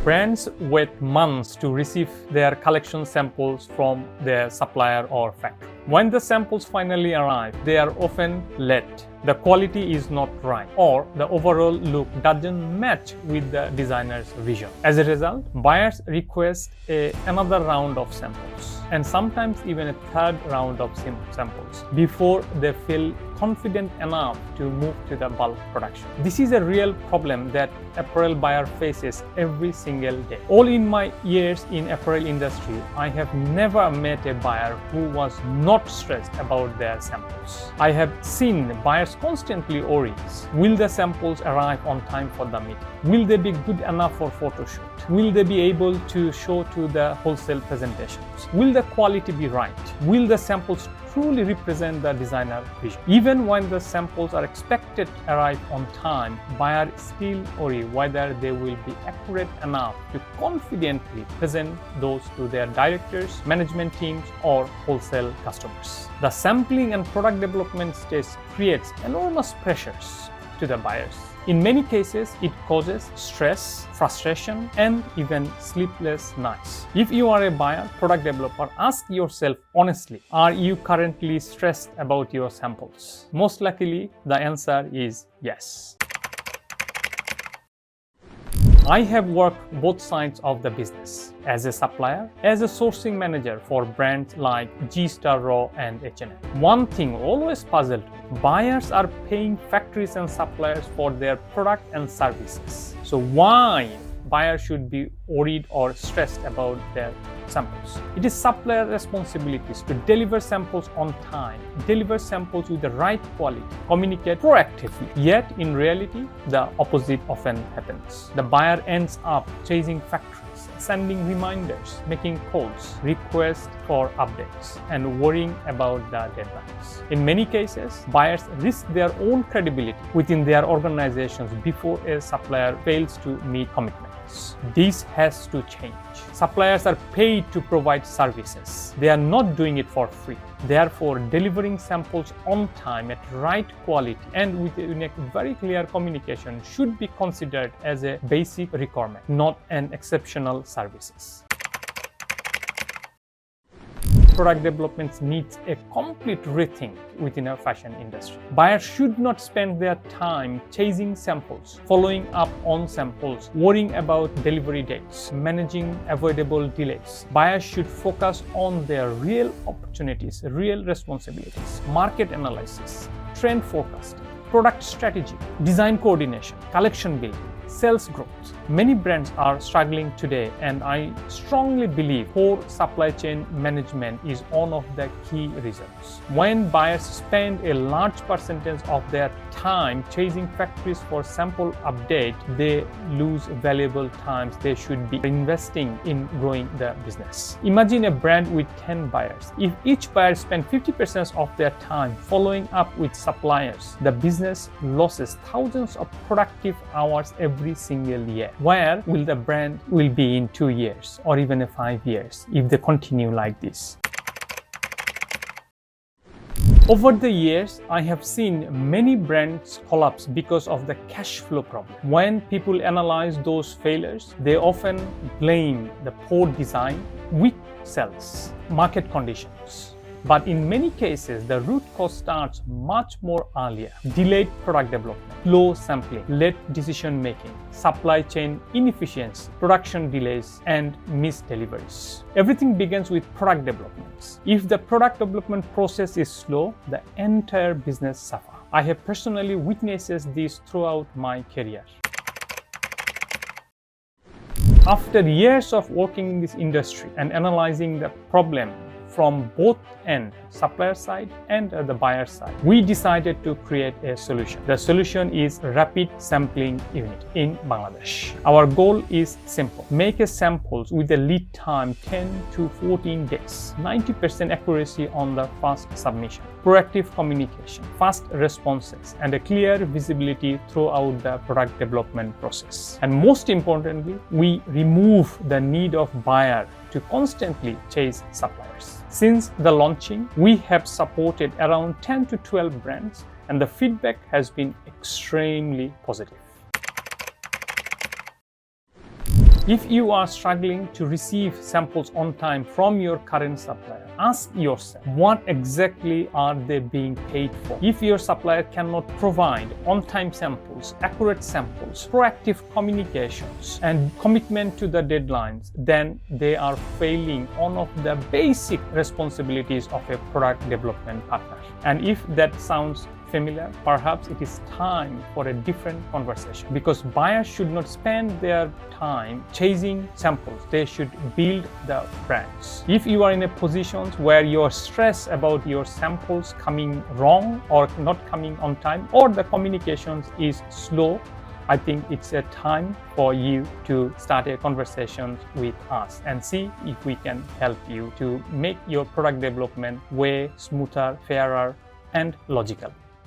Brands wait months to receive their collection samples from their supplier or factory. When the samples finally arrive, they are often late. The quality is not right, or the overall look doesn't match with the designer's vision. As a result, buyers request another round of samples, and sometimes even a third round of samples before they feel confident enough to move to the bulk production. This is a real problem that apparel buyer faces every single day. All in my years in apparel industry, I have never met a buyer who was not stressed about their samples. I have seen buyers constantly worry. Will the samples arrive on time for the meeting? Will they be good enough for photo shoot? Will they be able to show to the wholesale presentations? Will the quality be right? Will the samples truly represent the designer vision? Even when the samples are expected to arrive on time, buyers still worry whether they will be accurate enough to confidently present those to their directors, management teams, or wholesale customers. The sampling and product development stage creates enormous pressures to the buyers. In many cases, it causes stress, frustration, and even sleepless nights. If you are a buyer, product developer, ask yourself honestly, are you currently stressed about your samples? Most likely, the answer is yes. I have worked both sides of the business, as a supplier, as a sourcing manager for brands like G-Star Raw and H&M. One thing always puzzled me: buyers are paying factories and suppliers for their product and services. So why buyers should be worried or stressed about their samples? It is supplier responsibilities to deliver samples on time, deliver samples with the right quality, communicate proactively. Yet in reality, the opposite often happens. The buyer ends up chasing factories, sending reminders, making calls, requests for updates, and worrying about the deadlines. In many cases, buyers risk their own credibility within their organizations before a supplier fails to meet commitments. This has to change. Suppliers are paid to provide services. They are not doing it for free. Therefore, delivering samples on time at right quality and with a very clear communication should be considered as a basic requirement, not an exceptional services. Product development needs a complete rethink within a fashion industry. Buyers should not spend their time chasing samples, following up on samples, worrying about delivery dates, managing avoidable delays. Buyers should focus on their real opportunities, real responsibilities, market analysis, trend forecasting, product strategy, design coordination, collection building, sales growth. Many brands are struggling today, and I strongly believe poor supply chain management is one of the key reasons. When buyers spend a large percentage of their time chasing factories for sample update, they lose valuable times they should be investing in growing the business. Imagine a brand with 10 buyers. If each buyer spent 50% of their time following up with suppliers, the business loses thousands of productive hours every single year. Where will the brand be in 2 years or even 5 years if they continue like this? Over the years, I have seen many brands collapse because of the cash flow problem. When people analyze those failures, they often blame the poor design, weak sales, market conditions. But in many cases, the root cause starts much more earlier. Delayed product development, low sampling, late decision making, supply chain inefficiency, production delays, and missed deliveries. Everything begins with product developments. If the product development process is slow, the entire business suffers. I have personally witnessed this throughout my career. After years of working in this industry and analyzing the problem from both ends, supplier side and the buyer side, we decided to create a solution. The solution is Rapid Sampling Unit in Bangladesh. Our goal is simple: make a samples with a lead time 10 to 14 days, 90% accuracy on the first submission, proactive communication, fast responses, and a clear visibility throughout the product development process. And most importantly, we remove the need of buyer to constantly chase suppliers. Since the launching, we have supported around 10 to 12 brands, and the feedback has been extremely positive. If you are struggling to receive samples on time from your current supplier, ask yourself, what exactly are they being paid for? If your supplier cannot provide on-time samples, accurate samples, proactive communications, and commitment to the deadlines, then they are failing one of the basic responsibilities of a product development partner. And if that sounds familiar, perhaps it is time for a different conversation, because buyers should not spend their time chasing samples. They should build the brands. If you are in a position where you are stressed about your samples coming wrong or not coming on time, or the communications is slow, I think it's a time for you to start a conversation with us and see if we can help you to make your product development way smoother, fairer, and logical.